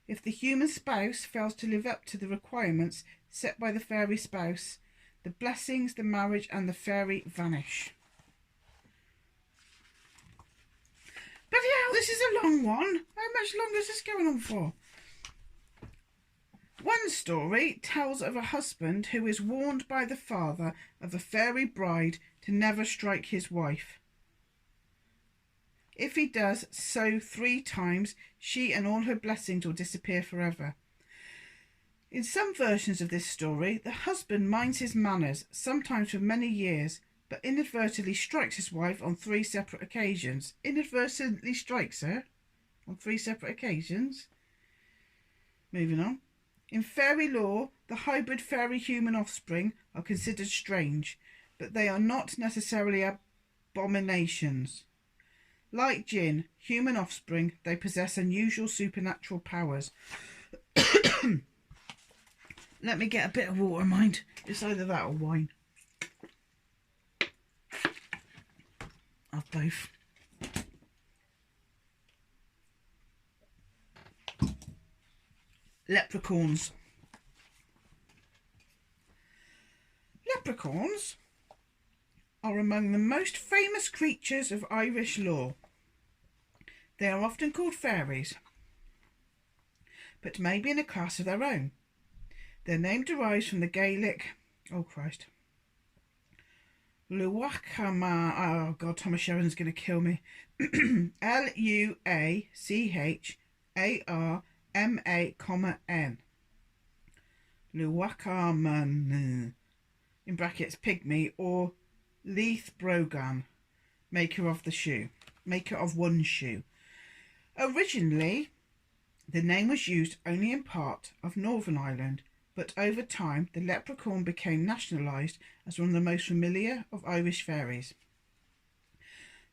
If the human spouse fails to live up to the requirements set by the fairy spouse, the blessings, the marriage and the fairy vanish. Bloody hell, this is a long one. How much longer is this going on for? One story tells of a husband who is warned by the father of a fairy bride to never strike his wife. If he does so 3 times, she and all her blessings will disappear forever. In some versions of this story, the husband minds his manners, sometimes for many years, but inadvertently strikes his wife on 3 separate occasions. Inadvertently strikes her on 3 separate occasions. Moving on. In fairy lore, the hybrid fairy-human offspring are considered strange, but they are not necessarily abominations. Like Djinn, human offspring, they possess unusual supernatural powers. Let me get a bit of water, mind. It's either that or wine. I've both. Leprechauns. Leprechauns are among the most famous creatures of Irish lore. They are often called fairies, but may be in a class of their own. Their name derives from the Gaelic, Luachama, oh God, Thomas Sheridan's going to kill me. Luacharma-N. Luachaman, in brackets, pygmy, or Leith Brogan, maker of one shoe. Originally, the name was used only in part of Northern Ireland, but over time the leprechaun became nationalised as one of the most familiar of Irish fairies.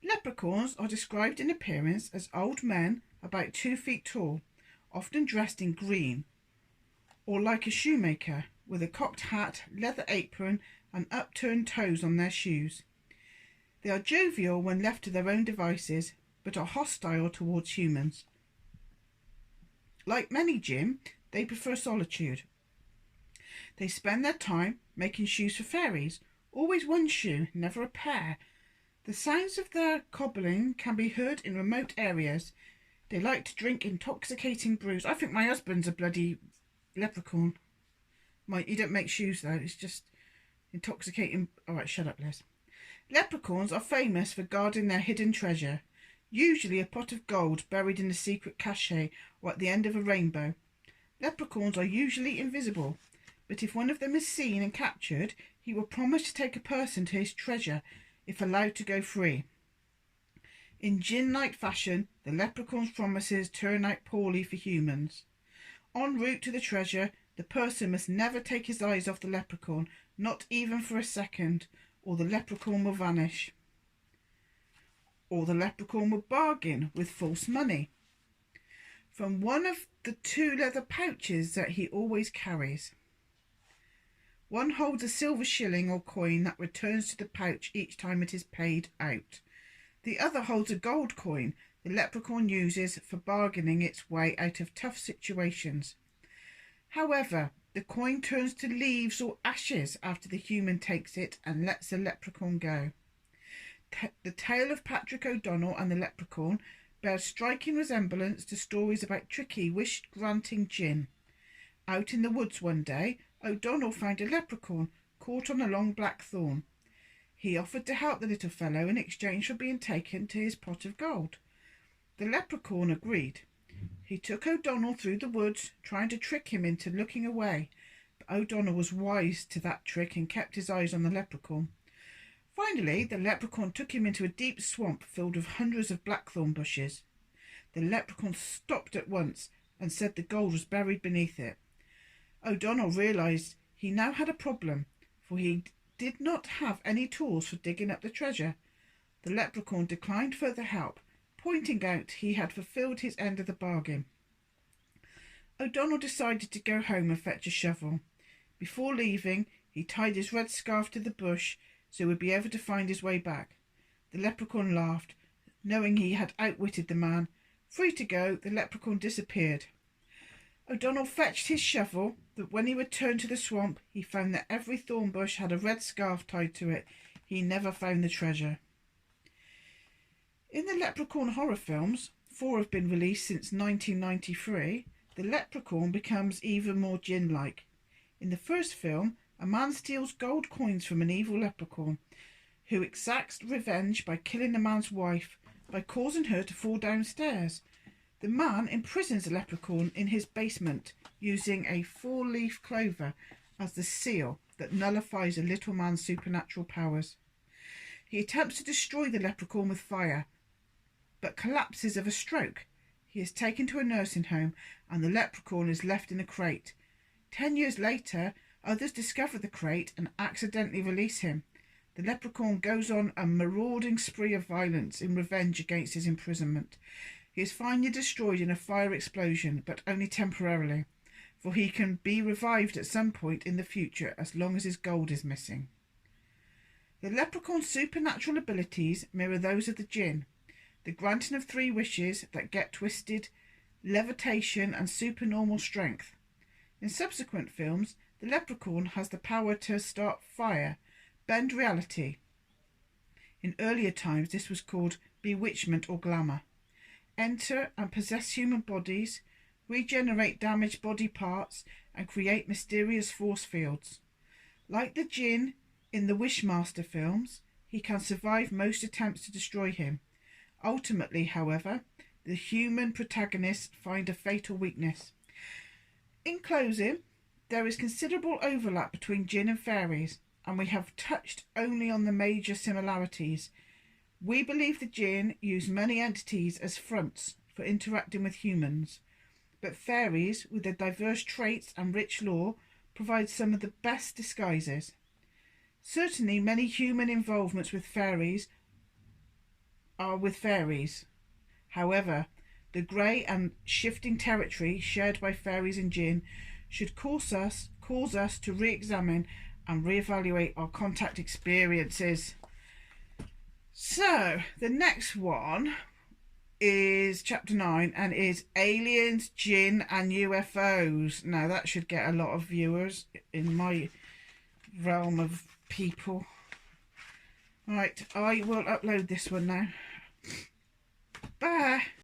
Leprechauns are described in appearance as old men about 2 feet tall, often dressed in green, or like a shoemaker, with a cocked hat, leather apron and upturned toes on their shoes. They are jovial when left to their own devices, but are hostile towards humans. Like many Djinn, they prefer solitude. They spend their time making shoes for fairies, always one shoe, never a pair. The sounds of their cobbling can be heard in remote areas. They like to drink intoxicating brews. I think my husband's a bloody leprechaun. He don't make shoes though, it's just intoxicating. Alright, shut up, Liz. Leprechauns are famous for guarding their hidden treasure, usually a pot of gold buried in a secret cache or at the end of a rainbow. Leprechauns are usually invisible, but if one of them is seen and captured, he will promise to take a person to his treasure if allowed to go free. In Djinn-like fashion, the leprechaun's promises turn out poorly for humans. En route to the treasure, the person must never take his eyes off the leprechaun, not even for a second, or the leprechaun will vanish. Or the leprechaun will bargain with false money from one of the 2 leather pouches that he always carries. One holds a silver shilling or coin that returns to the pouch each time it is paid out. The other holds a gold coin the leprechaun uses for bargaining its way out of tough situations. However, the coin turns to leaves or ashes after the human takes it and lets the leprechaun go. The tale of Patrick O'Donnell and the leprechaun bears striking resemblance to stories about tricky, wish-granting Djinn. Out in the woods one day, O'Donnell found a leprechaun caught on a long black thorn. He offered to help the little fellow in exchange for being taken to his pot of gold. The leprechaun agreed. He took O'Donnell through the woods, trying to trick him into looking away, but O'Donnell was wise to that trick and kept his eyes on the leprechaun. Finally, the leprechaun took him into a deep swamp filled with hundreds of blackthorn bushes. The leprechaun stopped at once, and said the gold was buried beneath it. O'Donnell realised he now had a problem, for he did not have any tools for digging up the treasure. The leprechaun declined further help, pointing out he had fulfilled his end of the bargain. O'Donnell decided to go home and fetch a shovel. Before leaving, he tied his red scarf to the bush so he would be able to find his way back. The leprechaun laughed, knowing he had outwitted the man. Free to go, the leprechaun disappeared. O'Donnell fetched his shovel, but when he returned to the swamp, he found that every thorn bush had a red scarf tied to it. He never found the treasure. In the Leprechaun horror films, 4 have been released since 1993, the leprechaun becomes even more Djinn-like. In the first film, a man steals gold coins from an evil leprechaun, who exacts revenge by killing the man's wife by causing her to fall downstairs. The man imprisons the leprechaun in his basement, using a 4-leaf clover as the seal that nullifies a little man's supernatural powers. He attempts to destroy the leprechaun with fire, but collapses of a stroke. He is taken to a nursing home, and the leprechaun is left in a crate. 10 years later, others discover the crate and accidentally release him. The leprechaun goes on a marauding spree of violence in revenge against his imprisonment. He is finally destroyed in a fire explosion, but only temporarily, for he can be revived at some point in the future as long as his gold is missing. The leprechaun's supernatural abilities mirror those of the Djinn, the granting of 3 wishes that get twisted, levitation and supernormal strength. In subsequent films, the leprechaun has the power to start fire, bend reality. In earlier times this was called bewitchment or glamour. Enter and possess human bodies, regenerate damaged body parts and create mysterious force fields. Like the Djinn in the Wishmaster films, he can survive most attempts to destroy him. Ultimately, however, the human protagonists find a fatal weakness. In closing, there is considerable overlap between Djinn and fairies, and we have touched only on the major similarities. We believe the Djinn use many entities as fronts for interacting with humans, but fairies, with their diverse traits and rich lore, provide some of the best disguises. Certainly, many human involvements with fairies are with fairies. However, the grey and shifting territory shared by fairies and Djinn should cause us to re-examine and re-evaluate our contact experiences. So, the next one is chapter 9 and is aliens, Djinn and UFOs. Now that should get a lot of viewers in my realm of people. Right, I will upload this one now.